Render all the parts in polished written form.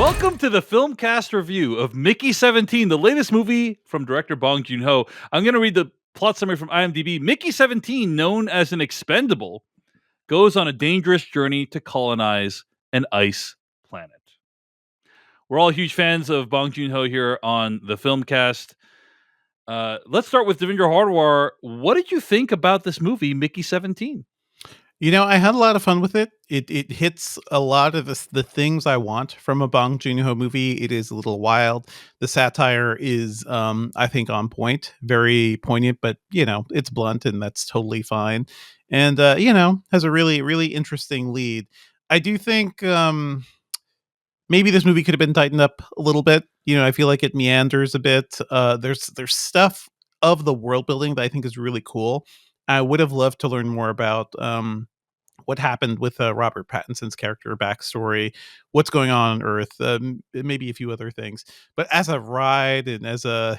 Welcome to the Filmcast review of Mickey 17, the latest movie from director Bong Joon-ho. I'm going to read the plot summary from IMDb. Mickey 17, known as an expendable, goes on a dangerous journey to colonize an ice planet. We're all huge fans of Bong Joon-ho here on the Filmcast. Let's start with Devindra Hardwar. What did you think about this movie, Mickey 17? I had a lot of fun with it. It hits a lot of the things I want from a Bong Joon-ho movie. It is a little wild. The satire is, I think, on point, very poignant, but it's blunt, and that's totally fine. And has a really, really interesting lead. I do think maybe this movie could have been tightened up a little bit. I feel like it meanders a bit. There's stuff of the world building that I think is really cool. I would have loved to learn more about what happened with Robert Pattinson's character backstory, what's going on Earth, maybe a few other things. But as a ride and as a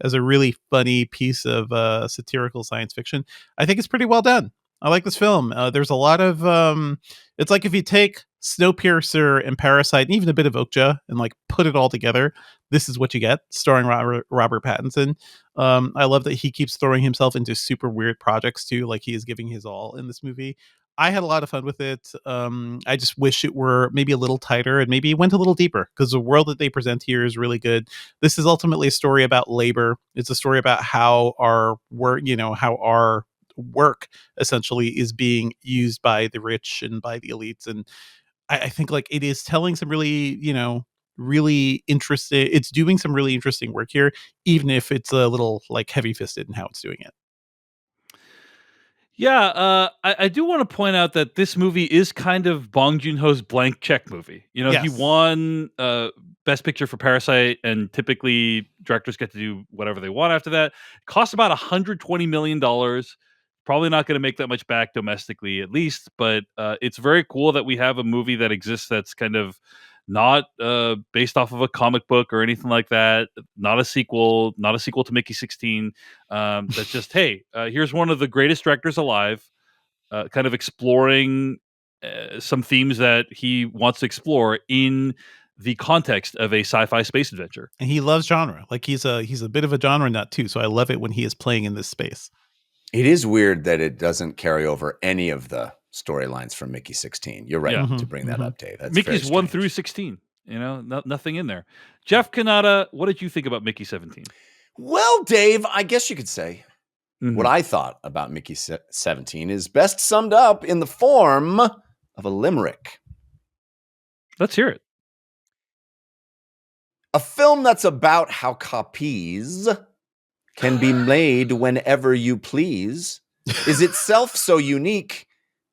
really funny piece of satirical science fiction, I think it's pretty well done. I like this film. There's a lot of it's like if you take Snowpiercer and Parasite and even a bit of Okja and like put it all together, this is what you get, starring Robert Pattinson. I love that he keeps throwing himself into super weird projects too, like he is giving his all in this movie. I had a lot of fun with it. I just wish it were maybe a little tighter and maybe went a little deeper, because the world that they present here is really good. This is ultimately a story about labor. It's a story about how our work essentially is being used by the rich and by the elites. And I think like it is telling some really, really interesting. It's doing some really interesting work here, even if it's a little like heavy fisted in how it's doing it. Yeah, I do want to point out that this movie is kind of Bong Joon-ho's blank check movie. He Yes. won Best Picture for Parasite, and typically directors get to do whatever they want after that. It costs about $120 million. Probably not going to make that much back domestically, at least, but it's very cool that we have a movie that exists that's kind of not based off of a comic book or anything like that. Not a sequel to Mickey 16. That's just, hey, here's one of the greatest directors alive, kind of exploring some themes that he wants to explore in the context of a sci-fi space adventure. And he loves genre. Like he's a bit of a genre nut too. So I love it when he is playing in this space. It is weird that it doesn't carry over any of the storylines from Mickey 16. You're right to bring that up, Dave. That's Mickey's 1 through 16. Nothing in there. Jeff Kanata, what did you think about Mickey 17? Well, Dave, I guess you could say what I thought about Mickey 17 is best summed up in the form of a limerick. Let's hear it. A film that's about how copies can be made whenever you please is itself so unique.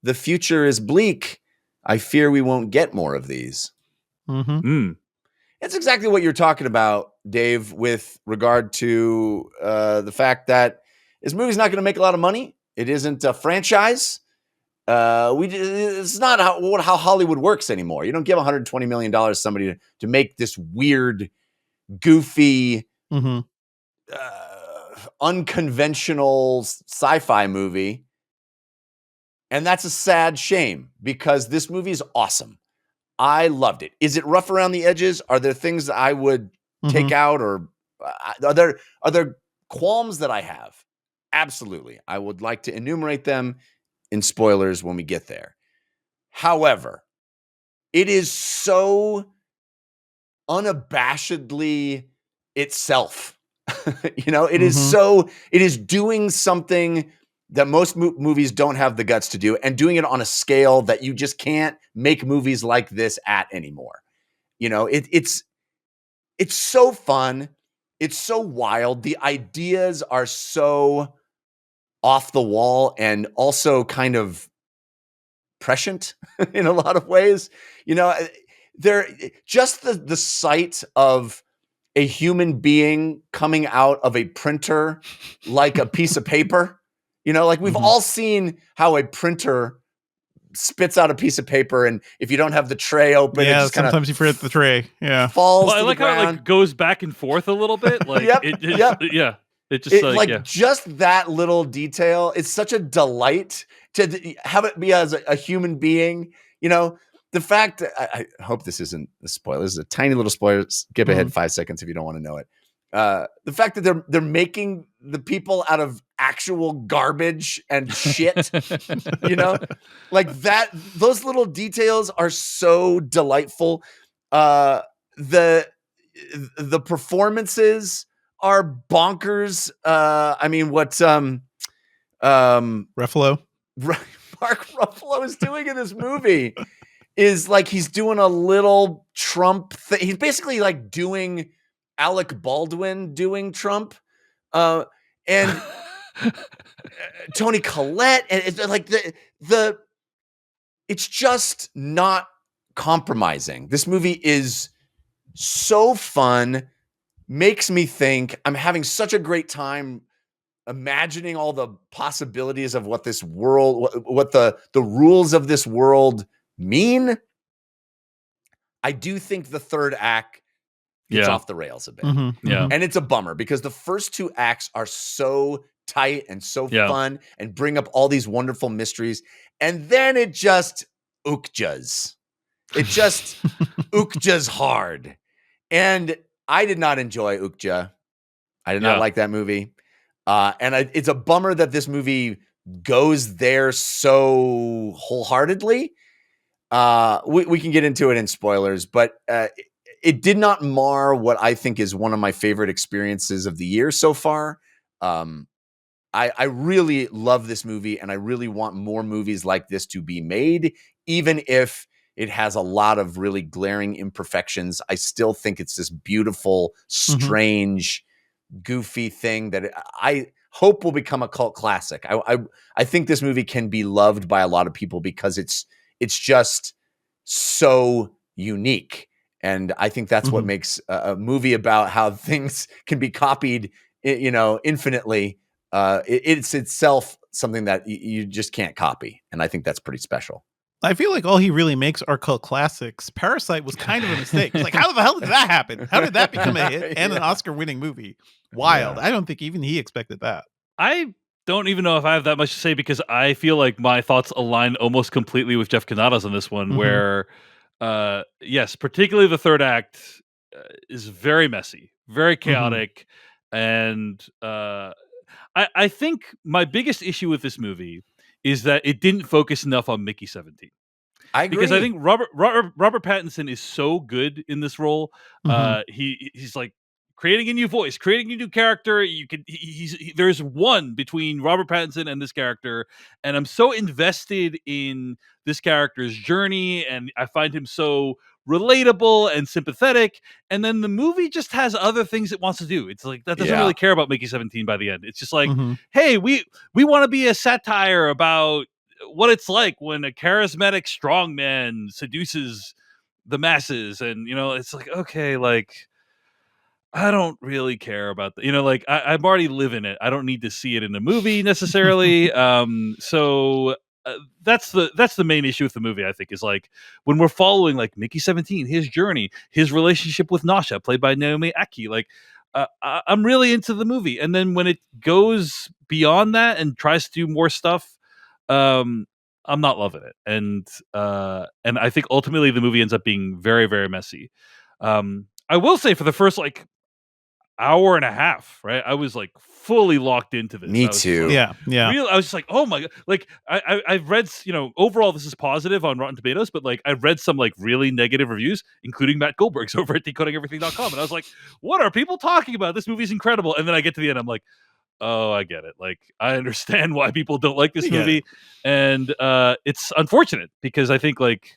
The future is bleak. I fear we won't get more of these. It's exactly what you're talking about, Dave, with regard to the fact that this movie's not going to make a lot of money. It isn't a franchise. It's not how Hollywood works anymore. You don't give $120 million to somebody to make this weird, goofy, unconventional sci-fi movie. And that's a sad shame, because this movie is awesome. I loved it. Is it rough around the edges? Are there things that I would take out, or are there qualms that I have? Absolutely. I would like to enumerate them in spoilers when we get there. However, it is so unabashedly itself. It is doing something that most movies don't have the guts to do, and doing it on a scale that you just can't make movies like this at anymore. It's so fun. It's so wild. The ideas are so off the wall and also kind of prescient in a lot of ways. They're just the sight of a human being coming out of a printer like a piece of paper. Like we've all seen how a printer spits out a piece of paper, and if you don't have the tray open, it just sometimes you forget the tray. Yeah, falls. I like how it like goes back and forth a little bit. Like just that little detail. It's such a delight to have it be as a human being. The the fact I hope this isn't a spoiler. This is a tiny little spoiler. Skip ahead 5 seconds if you don't want to know it. The fact that they're making the people out of actual garbage and shit, like that. Those little details are so delightful. The performances are bonkers. I mean, what Ruffalo. Mark Ruffalo is doing in this movie is like he's doing a little Trump thing. He's basically like doing Alec Baldwin doing Trump, and Toni Collette, and it's like the it's just not compromising. This movie is so fun, makes me think. I'm having such a great time imagining all the possibilities of what this world, what the rules of this world mean. I do think the third act gets off the rails a bit. And it's a bummer because the first two acts are so tight and so fun and bring up all these wonderful mysteries. And then it just ukjas. It just ukjas hard. And I did not enjoy Ukja. I did not like that movie. It's a bummer that this movie goes there so wholeheartedly. We can get into it in spoilers, but it did not mar what I think is one of my favorite experiences of the year so far. I really love this movie, and I really want more movies like this to be made, even if it has a lot of really glaring imperfections. I still think it's this beautiful, strange, goofy thing that I hope will become a cult classic. I think this movie can be loved by a lot of people because it's just so unique. And I think that's what makes a movie about how things can be copied, infinitely. It's itself something that you just can't copy. And I think that's pretty special. I feel like all he really makes are cult classics. Parasite was kind of a mistake. It's like, how the hell did that happen? How did that become a hit and an Oscar-winning movie? Wild. I don't think even he expected that. I don't even know if I have that much to say because I feel like my thoughts align almost completely with Jeff Kanata's on this one, where, yes, particularly the third act is very messy, very chaotic, and I think my biggest issue with this movie is that it didn't focus enough on Mickey 17. I agree. Because I think Robert Pattinson is so good in this role. He's like creating a new voice, creating a new character. There's one between Robert Pattinson and this character, and I'm so invested in this character's journey, and I find him so relatable and sympathetic. And then the movie just has other things it wants to do. It's like that doesn't really care about Mickey 17 by the end. It's just like, hey, we want to be a satire about what it's like when a charismatic strongman seduces the masses. And it's like, okay, like I don't really care about that. Like I'm already living it. I don't need to see it in a movie necessarily. So that's the main issue with the movie, I think, is like when we're following like Mickey 17, his journey, his relationship with Nasha, played by Naomi Aki. Like I'm really into the movie. And then when it goes beyond that and tries to do more stuff, I'm not loving it. And I think ultimately the movie ends up being very, very messy. I will say for the first like hour and a half, right, I was like fully locked into this. Me too. Yeah. I was just like, oh my god. Like I've read, overall this is positive on Rotten Tomatoes, but like I've read some like really negative reviews, including Matt Goldberg's over at decodingeverything.com, and I was like, what are people talking about? This movie's incredible. And then I get to the end, I'm like, oh, I get it. Like I understand why people don't like this movie. And it's unfortunate because I think like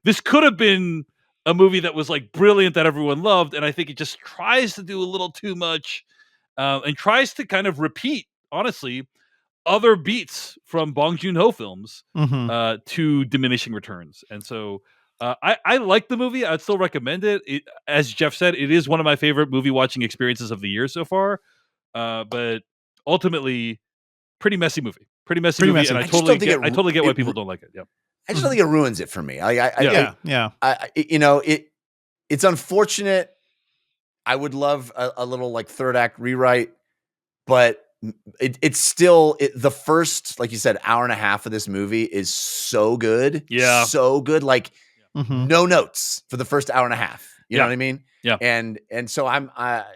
this could have been a movie that was like brilliant that everyone loved, and I think it just tries to do a little too much, and tries to kind of repeat, honestly, other beats from Bong Joon-ho films to diminishing returns. And so I like the movie. I'd still recommend it. As Jeff said, it is one of my favorite movie watching experiences of the year so far. But ultimately, pretty messy movie. And I totally get why people don't like it. Yeah. I just don't think it ruins it for me. It's unfortunate. I would love a little like third act rewrite, but it's still the first, like you said, hour and a half of this movie is so good. Yeah. So good. Like Mhm. no notes for the first hour and a half. You know Yeah. what I mean? Yeah. And so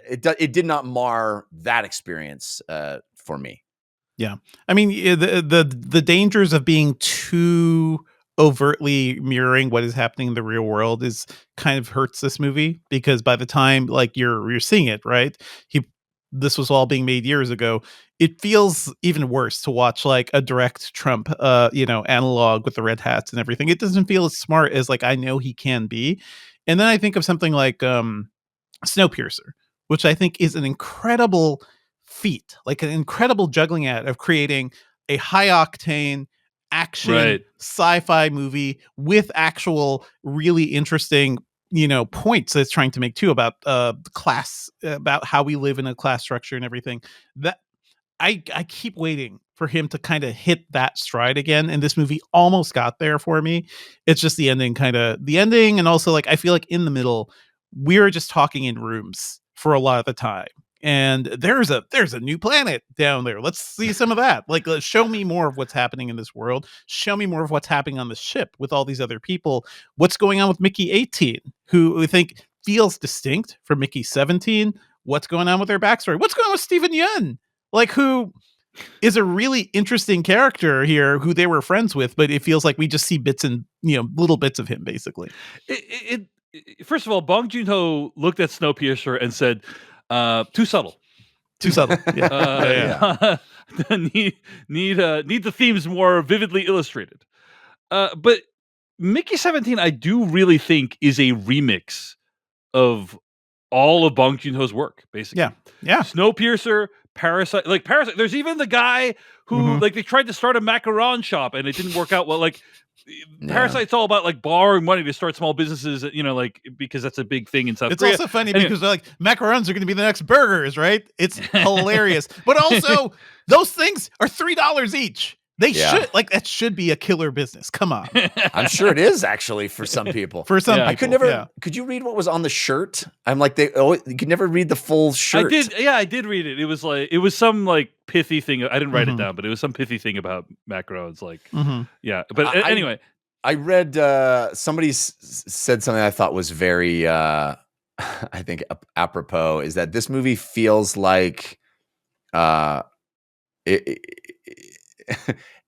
it did not mar that experience for me. Yeah. I mean, the dangers of being too overtly mirroring what is happening in the real world is kind of hurts this movie, because by the time like you're seeing it, right? This was all being made years ago. It feels even worse to watch like a direct Trump analog with the red hats and everything. It doesn't feel as smart as like I know he can be. And then I think of something like Snowpiercer, which I think is an incredible feat, like an incredible juggling act of creating a high octane action Right. sci-fi movie with actual really interesting points that it's trying to make too about class, about how we live in a class structure and everything. That I keep waiting for him to kind of hit that stride again, and this movie almost got there for me. It's just the ending, and also like I feel like in the middle we're just talking in rooms for a lot of the time. And there's a new planet down there. Let's see some of that. Like, show me more of what's happening in this world. Show me more of what's happening on the ship with all these other people. What's going on with Mickey 18, who we think feels distinct from Mickey 17? What's going on with their backstory? What's going on with Steven Yeun? Like, who is a really interesting character here, who they were friends with, but it feels like we just see bits and little bits of him basically. First of all, Bong Joon-ho looked at Snowpiercer and said, "Too subtle." Too subtle. Yeah. need the themes more vividly illustrated. But Mickey 17, I do really think is a remix of all of Bong Joon-ho's work, basically. Yeah. Snowpiercer, Parasite. There's even the guy who like they tried to start a macaron shop and it didn't work out well. Like Parasite's all about like borrowing money to start small businesses, like because that's a big thing in South Korea. It's also funny because like macarons are going to be the next burgers, right? It's hilarious. But also those things are $3 each. They should that should be a killer business. Come on. I'm sure it is actually for some people. For some people. I could never. Could you read what was on the shirt? I'm like you could never read the full shirt. I did read it. It was some like pithy thing. I didn't write it down, but it was some pithy thing about macarons. Like, yeah. But anyway, I read somebody said something I thought was very, I think apropos, is that this movie feels like,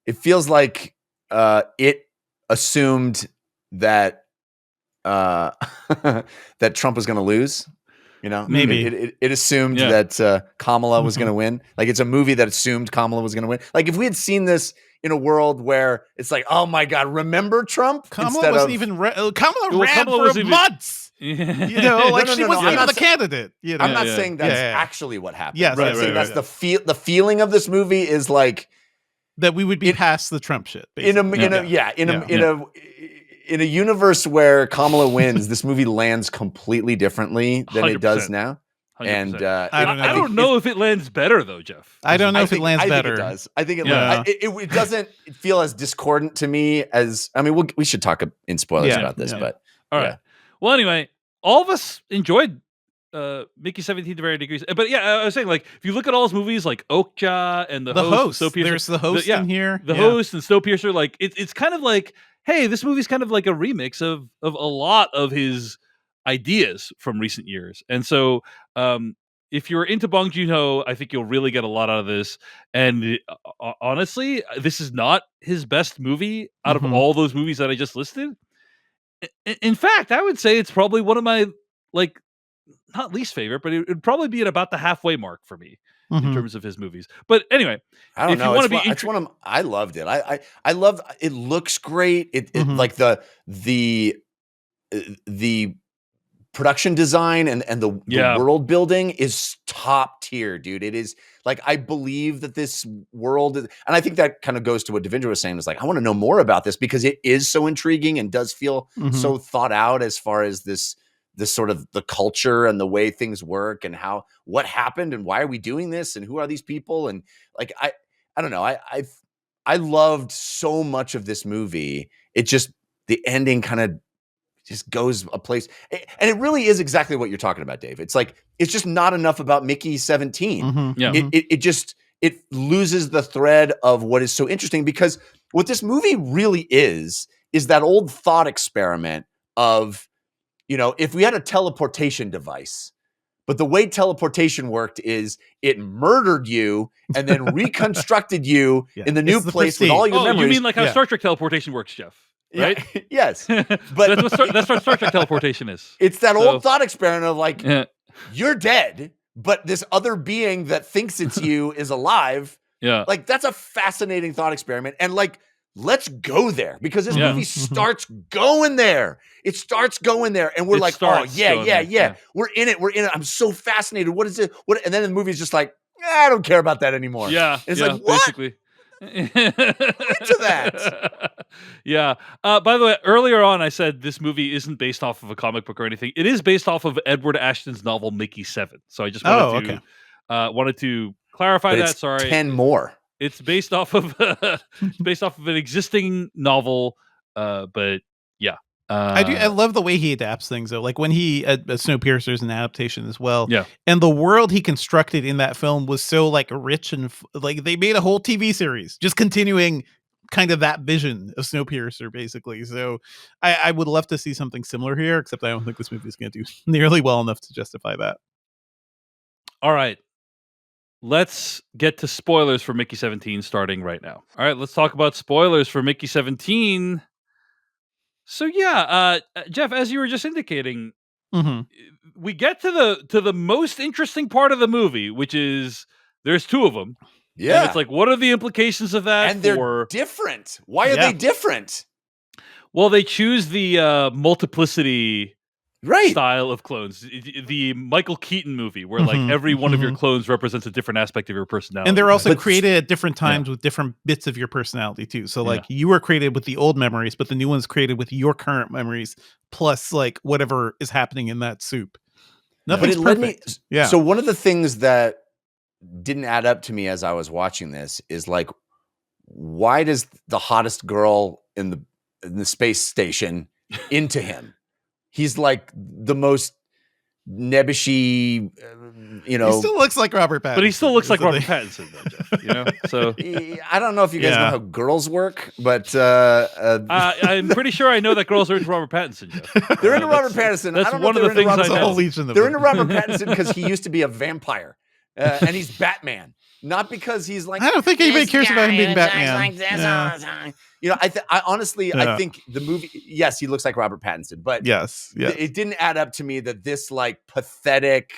it feels like it assumed that that Trump was going to lose. Maybe it assumed that Kamala was going to win. Like it's a movie that assumed Kamala was going to win. Like if we had seen this in a world where it's like, oh my God, remember Trump? Kamala wasn't even Kamala ran for months. She wasn't even the candidate. I'm not saying that's actually what happened. Yes, I'm saying that's the feeling of this movie is like that we would be past the Trump shit. Basically. In a universe where Kamala wins, this movie lands completely differently than 100%. it does now. 100%. And I don't know if it lands better though, Jeff. I don't know if it lands better. I think it does. I think it doesn't feel as discordant to me as. I mean, we should talk in spoilers about this, but all right. Well, anyway, all of us enjoyed Mickey 17 to varying degrees. But I was saying, like, if you look at all his movies, like Okja and the host, there's the host in here, the host and Snowpiercer. Like, it's kind of like, hey, this movie's kind of like a remix of a lot of his ideas from recent years. And so, if you're into Bong Joon-ho, I think you'll really get a lot out of this. And honestly, this is not his best movie out of all those movies that I just listed. In fact, I would say it's probably one of my not least favorite, but it would probably be at about the halfway mark for me in terms of his movies. But anyway, I don't know. It's one of I loved it. I love it. Looks great. It like the production design and the world building is top tier, dude. It is like, I believe that this world is, and I think that kind of goes to what Devindra was saying, is like, I want to know more about this because it is so intriguing and does feel so thought out as far as this sort of the culture and the way things work and what happened and why are we doing this and who are these people? And like, I don't know. I loved so much of this movie. It just, the ending kind of just goes a place. And it really is exactly what you're talking about, Dave. It's like, it's just not enough about Mickey 17. Yeah. It just, it loses the thread of what is so interesting, because what this movie really is that old thought experiment of, if we had a teleportation device, but the way teleportation worked is it murdered you and then reconstructed you in the new place with all your memories. You mean like how Star Trek teleportation works, Jeff? Right? Yeah, yes. But that's what Star Trek teleportation is. It's that old thought experiment of like, you're dead, but this other being that thinks it's you is alive. Yeah. Like, that's a fascinating thought experiment. And like, let's go there, because this movie starts going there. It starts going there. And we're like, oh, yeah. We're in it. I'm so fascinated. What is it? And then the movie's just like, I don't care about that anymore. Yeah. It's like, what? Basically. Into that. Yeah. By the way, earlier on, I said this movie isn't based off of a comic book or anything. It is based off of Edward Ashton's novel Mickey 7. So I just wanted to clarify that. Sorry, 10 more. It's based off of an existing novel, but yeah. I love the way he adapts things though. Like when he Snowpiercer is an adaptation as well. Yeah. And the world he constructed in that film was so like rich and like they made a whole TV series just continuing kind of that vision of Snowpiercer basically. So I would love to see something similar here, except I don't think this movie is going to do nearly well enough to justify that. All right. Let's get to spoilers for Mickey 17 starting right now. All right, let's talk about spoilers for Mickey 17. So yeah, Jeff, as you were just indicating, we get to the most interesting part of the movie, which is there's two of them. Yeah. And it's like, what are the implications of that? And they're different. Why are they different? Well, they choose the multiplicity style of clones, the Michael Keaton movie where like every one of your clones represents a different aspect of your personality, and they're also created at different times with different bits of your personality too. So like you were created with the old memories, but the new one's created with your current memories plus like whatever is happening in that soup. Nothing's perfect. So one of the things that didn't add up to me as I was watching this is like, why does the hottest girl in the space station into him? He's like the most nebbishy, He still looks like Robert Pattinson. But he still looks like Robert Pattinson, though, Jeff, So I don't know if you guys know how girls work, but I'm pretty sure I know that girls are into Robert Pattinson, Jeff. They're into Robert Pattinson. That's one of the things I know. They're into Robert Pattinson because he used to be a vampire, and he's Batman. Not because he's like, I don't think anybody cares about him being Batman. Like this all the time. I honestly, I think the movie, yes, he looks like Robert Pattinson, but it didn't add up to me that this like pathetic,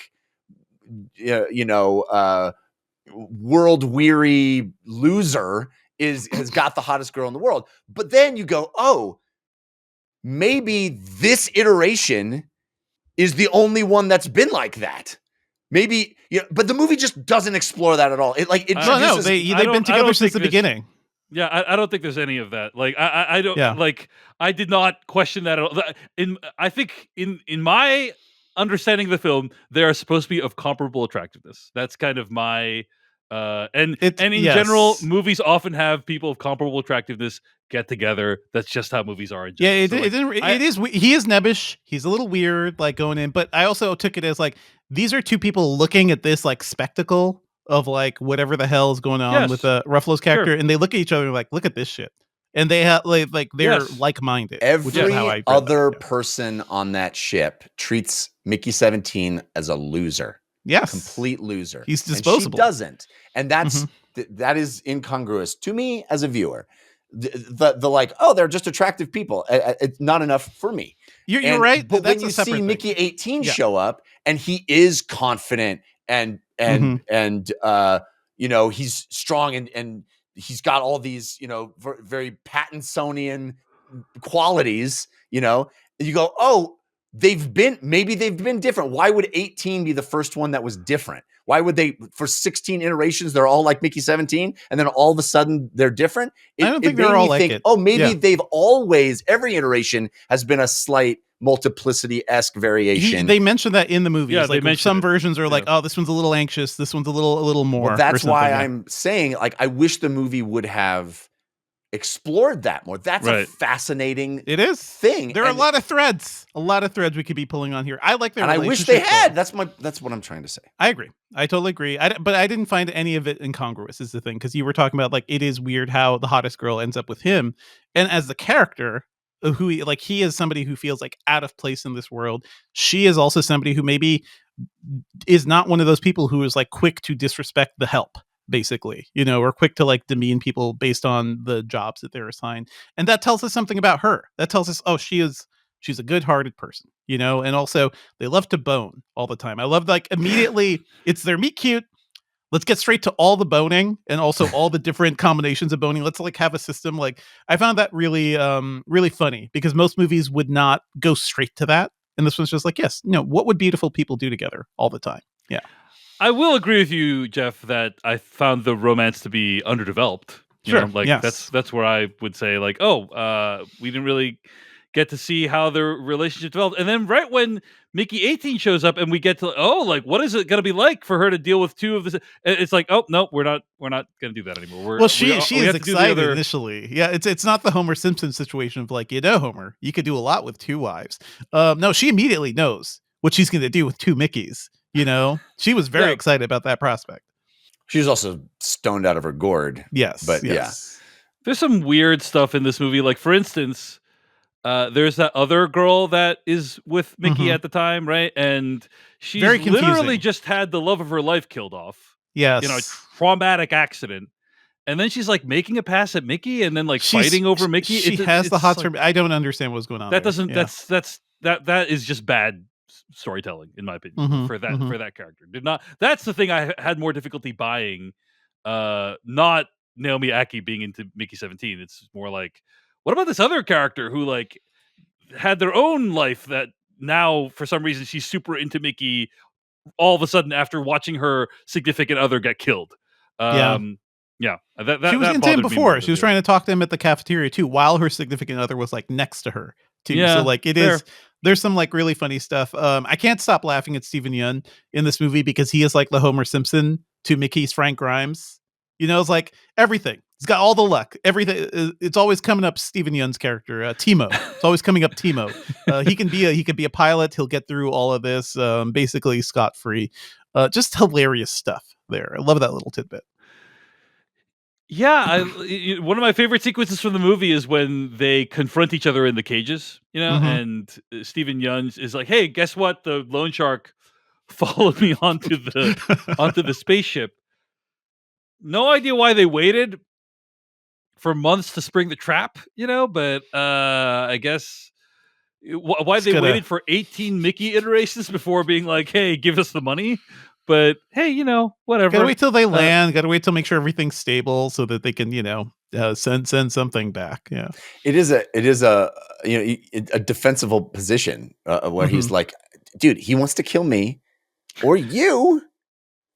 world weary loser has got the hottest girl in the world. But then you go, oh, maybe this iteration is the only one that's been like that. Maybe, but the movie just doesn't explore that at all. They've been together since the beginning. Yeah, I don't think there's any of that. Like, I don't like. I did not question that at all. I think in my understanding of the film, they are supposed to be of comparable attractiveness. That's kind of my and in general, movies often have people of comparable attractiveness get together. That's just how movies are in general. It is. He is nebbish. He's a little weird, like going in. But I also took it as like these are two people looking at this like spectacle of like whatever the hell is going on with Ruffalo's character, and they look at each other and like, look at this shit, and they have like they're like-minded. Every other person on that ship treats Mickey 17 as a loser. Yes, complete loser. He's disposable. And she doesn't, and that's that is incongruous to me as a viewer. The like, oh, they're just attractive people. It's not enough for me. You're right. But when you see Mickey 18 show up, and he is confident and he's strong and he's got all these very Pattinsonian qualities. You go, oh, they've been different. Why would 18 be the first one that was different? Why would they, for 16 iterations, they're all like Mickey 17, and then all of a sudden they're different? I don't think they're all like it. Oh, maybe they've always, every iteration has been a slight multiplicity-esque variation. They mentioned that in the movie. Yeah, like some versions are like, oh, this one's a little anxious, this one's a little more. Well, that's why I'm saying, like, I wish the movie would have explored that more. That's a Right. fascinating It is thing. There are And- a lot of threads we could be pulling on here. I like their and I wish relationship, they had. though. That's what I'm trying to say. I agree. I totally agree. But I didn't find any of it incongruous is the thing. Because you were talking about, like, it is weird how the hottest girl ends up with him. And as the character, he is somebody who feels like out of place in this world. She is also somebody who maybe is not one of those people who is like quick to disrespect the help, basically, or quick to like demean people based on the jobs that they're assigned. And that tells us something about her. That tells us, oh, she's a good-hearted person, and also they love to bone all the time. I love, like, immediately it's their meet cute. Let's get straight to all the boning and also all the different combinations of boning. Let's like have a system. Like, I found that really, really funny because most movies would not go straight to that. And this one's just like, yes, what would beautiful people do together all the time? Yeah. I will agree with you, Jeff, that I found the romance to be underdeveloped. Sure. Like, yes. that's where I would say, like, we didn't really get to see how their relationship developed. And then right when Mickey 18 shows up and we get to, like, what is it going to be like for her to deal with two of this? It's like, oh, no, we're not going to do that anymore. She we is have to do the excited other- initially. Yeah, it's not the Homer Simpson situation of like, Homer, you could do a lot with two wives. No, she immediately knows what she's going to do with two Mickeys. She was very excited about that prospect. She was also stoned out of her gourd. Yes, But yes. There's some weird stuff in this movie. Like, for instance, there's that other girl that is with Mickey Mhm. at the time, right? And she's Very literally confusing. just had the love of her life killed off. Yes. Traumatic accident. And then she's like making a pass at Mickey and then like She's- fighting over Mickey. She has the hots like, for. I don't understand what's going on. that there. doesn't Yeah. that is just bad storytelling in my opinion Mhm, for that mhm. for that character. That's the thing I had more difficulty buying, not Naomi Aki being into Mickey 17. It's more like, what about this other character who like had their own life that now for some reason she's super into Mickey all of a sudden after watching her significant other get killed. Yeah. Yeah, She was that into him bothered me more before. than She was the other. trying to talk to him at the cafeteria too, while her significant other was like next to her too. Yeah, So like it fair. is. There's some like really funny stuff. I can't stop laughing at Steven Yeun in this movie because he is like the Homer Simpson to Mickey's Frank Grimes. It's like everything. He's got all the luck. Everything. It's always coming up. Steven Yeun's character, Timo. It's always coming up. Timo. He could be a pilot. He'll get through all of this basically scot free. Just hilarious stuff there. I love that little tidbit. Yeah, one of my favorite sequences from the movie is when they confront each other in the cages, Mhm. and Steven Yeun is like, "Hey, guess what? The loan shark followed me onto the spaceship." No idea why they waited for months to spring the trap, but I guess why Just they gotta- waited for 18 Mickey iterations before being like, "Hey, give us the money." But hey, whatever. Gotta wait till they land. Gotta wait till make sure everything's stable so that they can, send something back. Yeah. It is a defensible position where he's like, dude, he wants to kill me or you,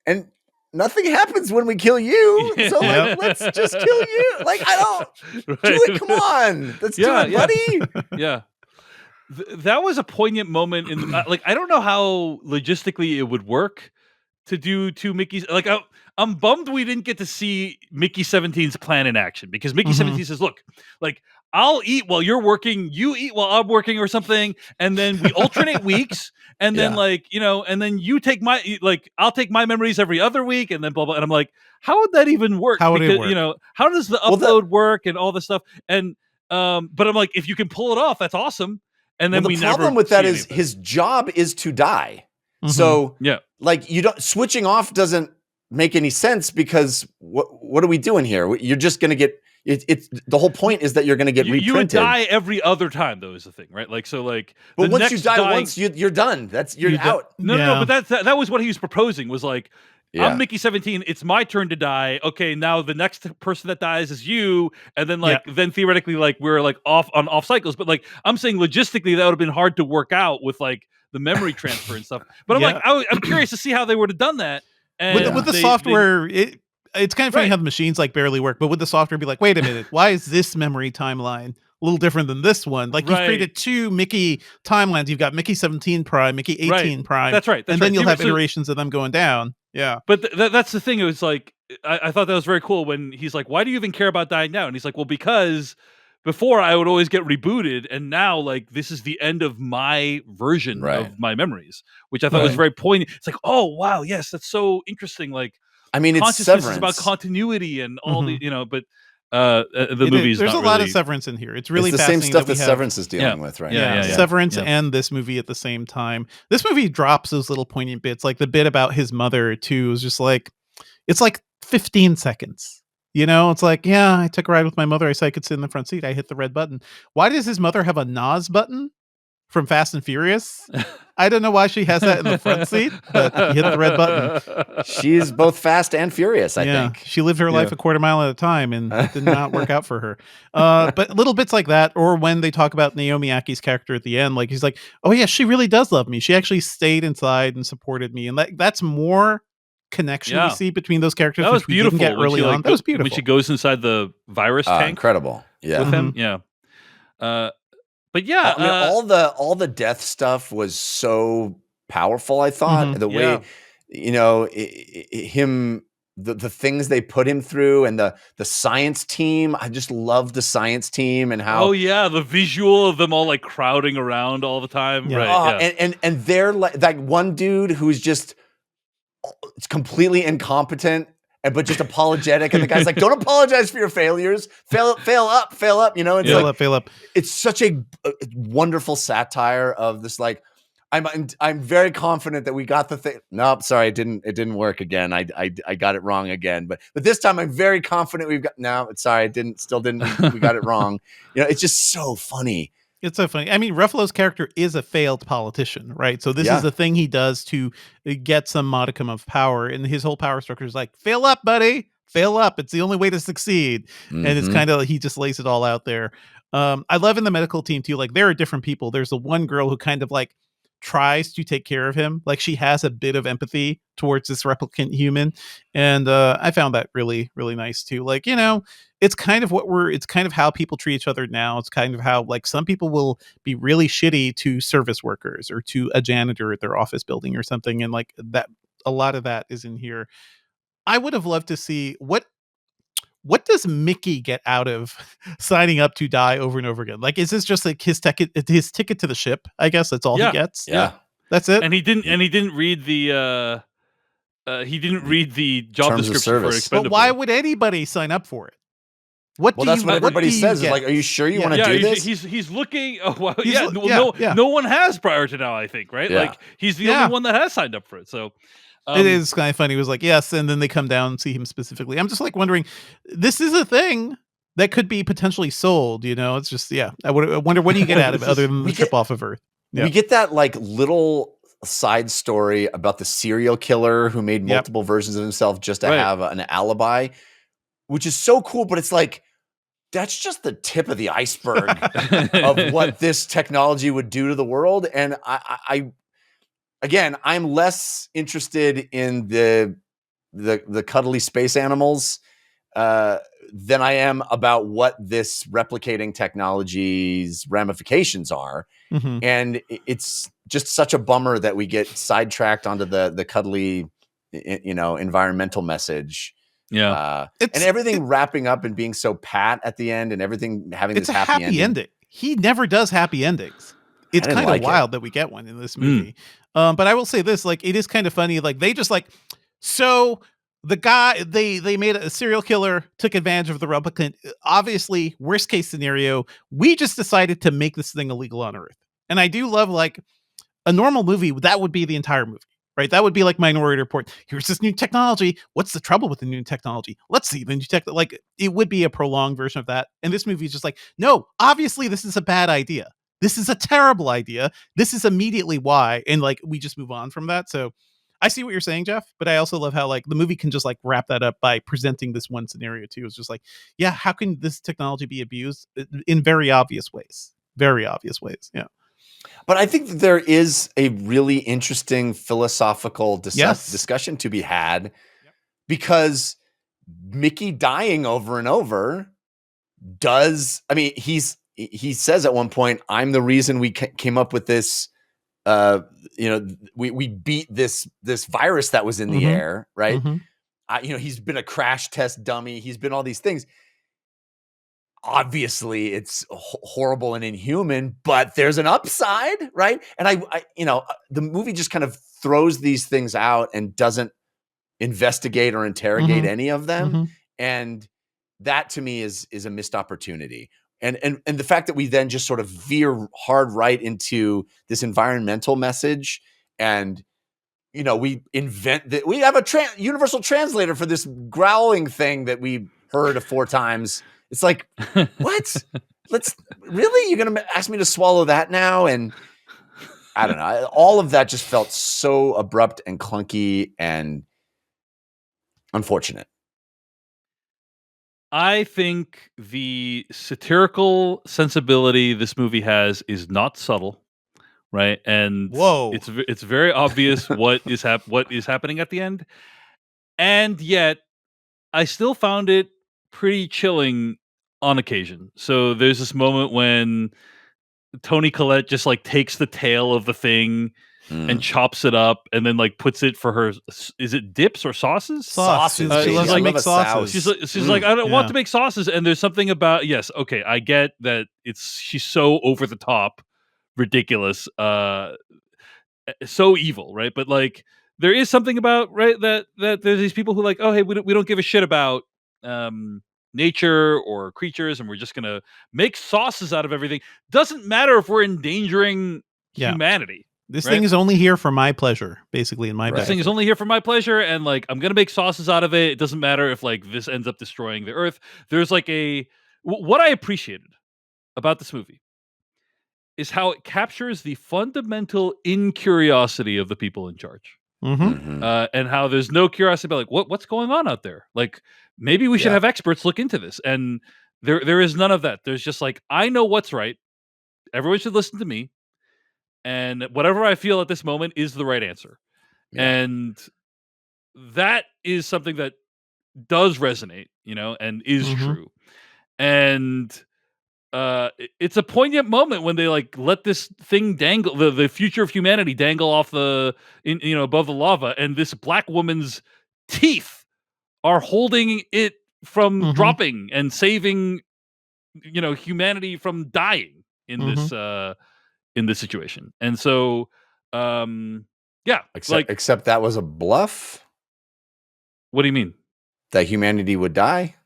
and nothing happens when we kill you. So like, let's just kill you. Like, I don't do it. Come on, let's do it, buddy. Yeah. That was a poignant moment in like, I don't know how logistically it would work to do two Mickey's. Like, I'm bummed we didn't get to see Mickey 17's plan in action because Mickey 17 says, look, like, I'll eat while you're working, you eat while I'm working or something. And then we alternate weeks. And then and then you take I'll take my memories every other week and then blah, blah. And I'm like, how would that even work? How would it work? How does the upload work and all this stuff? And, but I'm like, if you can pull it off, that's awesome. And then the problem with that is his job is to die. So like switching off doesn't make any sense because what are we doing here? You're just going to get it's the whole point is that you're going to get reprinted. You would die every other time though is the thing, right? Like, so like, but once you die once, you're done. You're out. No, but that was what he was proposing was like, I'm Mickey 17. It's my turn to die. Okay, now the next person that dies is you, and then then theoretically like we're like off cycles. But like I'm saying logistically that would have been hard to work out with like the memory transfer and stuff. But I'm curious to see how they would have done that. And with the software, it's kind of funny how the machines like barely work. But with the software, be like, wait a minute, why is this memory timeline a little different than this one? Like you've created two Mickey timelines. You've got Mickey 17 Prime, Mickey 18 Prime. That's right. And then you'll have iterations of them going down. Yeah. But that's the thing. It was like I thought that was very cool when he's like, "Why do you even care about dying now?" And he's like, "Well, because before I would always get rebooted, and now like this is the end of my version Right. of my memories," which I thought was Right. very poignant. It's like, oh wow, yes, that's so interesting. Like I mean, it's consciousness is about Severance. continuity and all the Mhm. but the movie is There's a not lot of really. Severance in here. It's It's really the same fascinating stuff that we that have Severance is Yeah. dealing with right Yeah, now. yeah, Severance yeah. and this movie at the same time. This movie drops those little poignant bits, like the bit about his mother too is just like it's like 15 seconds. You know, it's like, yeah, I took a ride with my mother. I said I could sit in the front seat. I hit the red button. Why does his mother have a NOS button from Fast and Furious? I don't know why she has that in the front seat, but you hit the red button. She's both fast and furious, I Yeah, think. she lived her life Yeah. a quarter mile at a time, and it did not work out for her. But little bits like that, or when they talk about Naomi Aki's character at the end, like he's like, "Oh yeah, she really does love me. She actually stayed inside and supported me," and that's more connection we Yeah. see between those characters, That was which we didn't get beautiful when early she on. like That was when she beautiful. goes inside the virus tank Incredible. with Yeah. him. Mhm. Yeah. But yeah, I mean, all the death stuff was so powerful. I thought Mhm. the yeah. way, him, the things they put him through, and the science team. I just love the science team and Oh how, yeah, the visual of them all like crowding around all the time. Yeah. Right. Yeah. and they're like that one dude who's just it's completely incompetent. But just apologetic, and the guy's like, "Don't apologize for your failures. Fail up." It's Yeah. like Fail up. it's such a wonderful satire of this. Like, I'm very confident that we got the thing. Nope, sorry, it didn't work again. I got it wrong again. But this time I'm very confident we've got. No, sorry, it didn't. We got it wrong. It's just so funny. It's so funny. I mean, Ruffalo's character is a failed politician, right? So this is Yeah. the thing he does to get some modicum of power, and his whole power structure is like, "Fail up, buddy, fail up. It's the only way to succeed." And it's Mhm. kind of he just lays it all out there. I love in the medical team too. Like there are different people. There's the one girl who kind of like tries to take care of him. Like she has a bit of empathy towards this replicant human, and I found that really really nice too. Like it's kind of it's kind of how people treat each other now. It's kind of how like some people will be really shitty to service workers or to a janitor at their office building or something, and like that a lot of that is in here. I would have loved to see what does Mickey get out of signing up to die over and over again? Like, is this just like his ticket to the ship? I guess that's all he Yeah. gets. Yeah. That's it. And he didn't read the job Terms of description for service. But why Expendable. would anybody sign up for it? What Well, do that's you? what What everybody do you says. Is get? like, are you sure you Yeah. want to do this? He's looking. Oh, well, He's yeah, lo- well, yeah. no one has prior to now. I think right. Yeah. Like he's the Yeah. only one that has signed up for it. So It is kind of funny. He was like, yes, and then they come down and see him specifically. I'm just like wondering, this is a thing that could be potentially sold. It's just I wonder what do you get out of it other than the trip off of Earth. Yeah. We get that like little side story about the serial killer who made Yep. multiple versions of himself just to Right. have an alibi, which is so cool. But it's like that's just the tip of the iceberg of what this technology would do to the world. And I'm less interested in the cuddly space animals than I am about what this replicating technology's ramifications are. Mhm. And it's just such a bummer that we get sidetracked onto the cuddly, environmental message. Yeah. And everything wrapping up and being so pat at the end, and everything having It's this a happy ending. He never does happy endings. It's didn't kind of like it. wild that we get one in this movie. But I will say this, like, it is kind of funny. Like, they just like, so the guy, they made a serial killer, took advantage of the replicant. Obviously, worst case scenario, we just decided to make this thing illegal on Earth. And I do love, like, a normal movie, that would be the entire movie. Right, that would be like Minority Report. Here's this new technology. What's the trouble with the new technology? Let's see the new tech. Like it would be a prolonged version of that. And this movie is just like, no, obviously this is a bad idea. This is a terrible idea. This is immediately why. And like we just move on from that. So I see what you're saying, Jeff. But I also love how like the movie can just like wrap that up by presenting this one scenario too. It's just like, yeah, how can this technology be abused in very obvious ways? Very obvious ways. Yeah. But I think that there is a really interesting philosophical Yes. discussion to be had, because Mickey dying over and over does. I mean, he says at one point, "I'm the reason we came up with this you know, we beat this virus that was in the air, right? You know, he's been a crash test dummy. He's been all these things. Obviously, it's horrible and inhuman, but there's an upside, right? And I you know, the movie just kind of throws these things out and doesn't investigate or interrogate any of them. And that to me is a missed opportunity. And the fact that we then just sort of veer hard right into this environmental message, and you know, we invent that we have a universal translator for this growling thing that we heard 4 times. It's like, what? Really? You're going to ask me to swallow that now? And I don't know. All of that just felt so abrupt and clunky and unfortunate. I think the satirical sensibility this movie has is not subtle, right? And it's very obvious what is happening at the end, and yet I still found it pretty chilling on occasion. So there's this moment when Toni Collette just like takes the tail of the thing and chops it up and then like puts it for her. Is it dips or sauces? Sauces. She loves to make sauces. She's like, I don't want to make sauces. And there's something about, yes, okay, I get that she's so over the top, ridiculous, so evil, right? But like, there is something about, right, that there's these people who like, oh, hey, we don't give a shit about nature or creatures, and we're just gonna make sauces out of everything. Doesn't matter if we're endangering humanity. This thing is only here for my pleasure, basically. In my this thing is only here for my pleasure, and like I'm gonna make sauces out of it. It doesn't matter if like this ends up destroying the earth. There's like what I appreciated about this movie is how it captures the fundamental incuriosity of the people in charge. And how there's no curiosity about like what's going on out there. Like maybe we should have experts look into this. And there is none of that. There's just like, I know what's right. Everyone should listen to me. And whatever I feel at this moment is the right answer. And that is something that does resonate, you know, and is true. And it's a poignant moment when they like let this thing dangle, the future of humanity dangle off above the lava, and this black woman's teeth are holding it from dropping and saving, you know, humanity from dying in this situation. And so except that was a bluff. What do you mean? That humanity would die?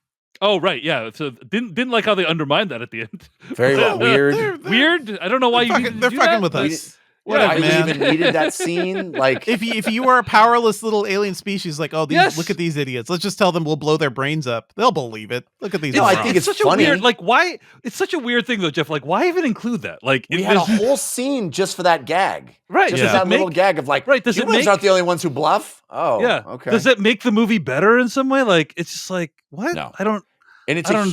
Oh, right, yeah. So didn't like how they undermined that at the end. Very weird. Weird. I don't know why they're fucking with us. Whatever, man. We even needed that scene. Like, if you were a powerless little alien species, like, oh, look at these idiots. Let's just tell them we'll blow their brains up. They'll believe it. Look at these. No, I think it's such funny. A weird, like, why? It's such a weird thing, though, Jeff. Like, why even include that? Like, we had a whole scene just for that gag, right? Just as that little gag of like, right? Humans aren't the only ones who bluff. Oh, yeah. Okay. Does it make the movie better in some way? Like, it's just like, what? No, I don't. And it's a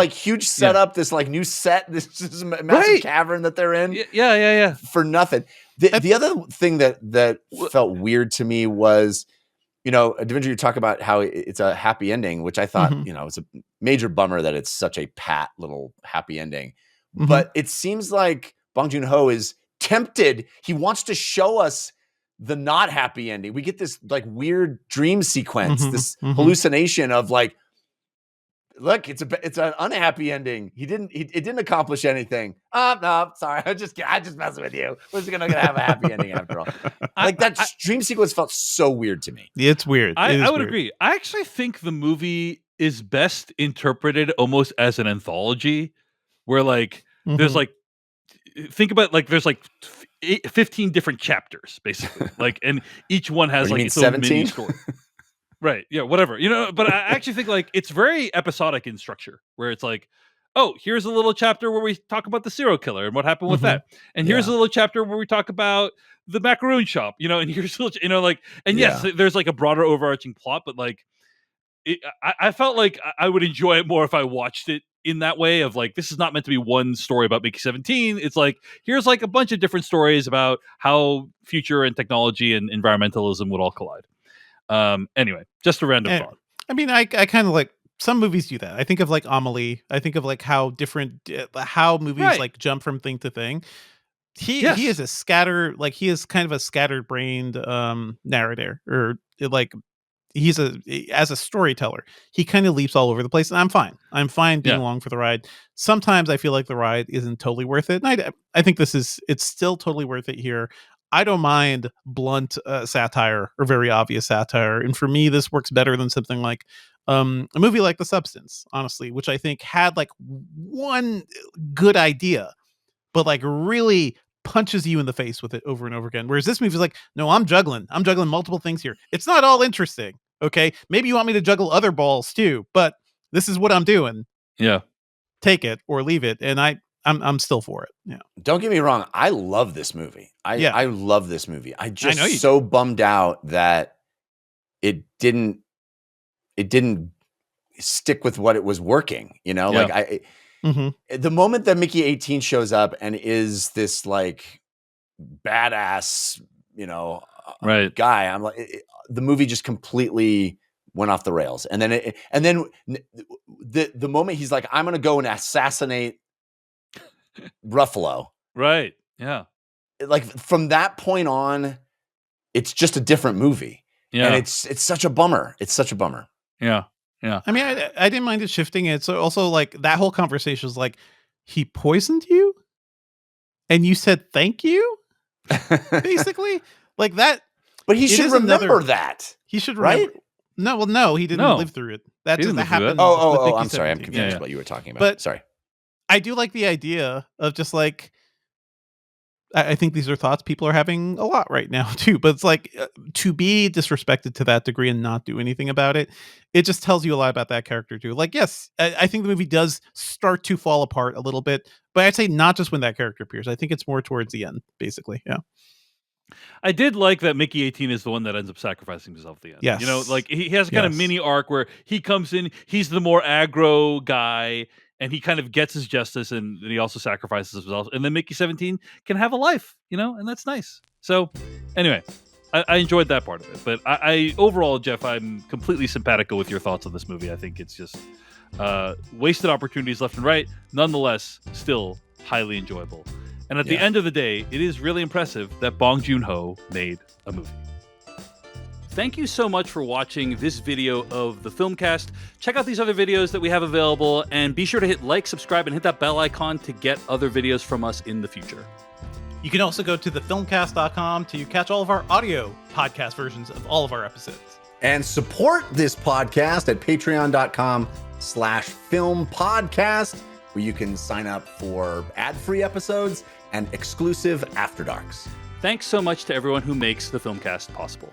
huge setup. This like new set. This is a massive cavern that they're in. Yeah. For nothing. The other thing that felt weird to me was, you know, Devindra, you talk about how it's a happy ending, which I thought, you know, it's a major bummer that it's such a pat little happy ending. But it seems like Bong Joon-ho is tempted. He wants to show us the not happy ending. We get this like weird dream sequence, this hallucination of like, look, it's an unhappy ending. It didn't accomplish anything. No, sorry. I just messing with you. We're just gonna have a happy ending after all. Like that dream sequence felt so weird to me. It's weird. I would agree. I actually think the movie is best interpreted almost as an anthology, where like there's like, think about like there's like 15 different chapters basically, like, and each one has like its own mini story. Right. Yeah. Whatever. You know, but I actually think like it's very episodic in structure, where it's like, oh, here's a little chapter where we talk about the serial killer and what happened with that, and here's a little chapter where we talk about the macaroon shop. You know, and here's you know, like, and yes, there's like a broader overarching plot, but like, I felt like I would enjoy it more if I watched it in that way of like, this is not meant to be one story about Mickey 17. It's like, here's like a bunch of different stories about how future and technology and environmentalism would all collide. Anyway, just a random thought. I mean, I kind of like some movies do that. I think of like Amelie. I think of like how different how movies like jump from thing to thing. he is a he is kind of a scattered-brained narrator, or like as a storyteller, he kind of leaps all over the place, and I'm fine being Yeah. along for the ride. Sometimes I feel like the ride isn't totally worth it, and I think it's still totally worth it here. I don't mind blunt satire or very obvious satire, and for me this works better than something like a movie like The Substance, honestly, which I think had like one good idea, but like really punches you in the face with it over and over again. Whereas this movie is like, no, I'm juggling multiple things here. It's not all interesting. Okay, maybe you want me to juggle other balls too, but this is what I'm doing. Yeah. Take it or leave it, and I'm still for it. Yeah. Don't get me wrong. I love this movie. I love this movie. I just know you so bummed out that it didn't stick with what it was working. You know, Yeah. like Mhm. the moment that Mickey 18 shows up and is this like badass, you know, Right. guy, I'm like, the movie just completely went off the rails. And then the moment he's like, I'm going to go and assassinate Ruffalo. Right. Yeah. Like from that point on, it's just a different movie. Yeah. And it's such a bummer. It's such a bummer. Yeah. Yeah. I mean, I didn't mind it shifting it. So also like that whole conversation was like, he poisoned you, and you said thank you, basically, like that. But he It should is remember that. He should Right? remember. No, well, no, he didn't No. live through it. That He just didn't live through happened. it. with Oh, Mickey I'm sorry. I'm 17. confused Yeah. what you were talking about. But sorry. I do like the idea of just like, I think these are thoughts people are having a lot right now too. But it's like to be disrespected to that degree and not do anything about it. It just tells you a lot about that character too. Like, yes, I think the movie does start to fall apart a little bit, but I'd say not just when that character appears. I think it's more towards the end, basically. Yeah. I did like that Mickey 18 is the one that ends up sacrificing himself at the end. Yes. You know, like he has a kind of Yes. mini arc where he comes in, he's the more aggro guy, and he kind of gets his justice, and he also sacrifices himself. And then Mickey 17 can have a life, you know, and that's nice. So anyway, I enjoyed that part of it. But I overall, Jeff, I'm completely simpatico with your thoughts on this movie. I think it's just wasted opportunities left and right. Nonetheless, still highly enjoyable. And at the end of the day, it is really impressive that Bong Joon-ho made a movie. Thank you so much for watching this video of the Filmcast. Check out these other videos that we have available, and be sure to hit like, subscribe, and hit that bell icon to get other videos from us in the future. You can also go to thefilmcast.com to catch all of our audio podcast versions of all of our episodes. And support this podcast at patreon.com/filmpodcast, where you can sign up for ad-free episodes and exclusive After Darks. Thanks so much to everyone who makes the Filmcast possible.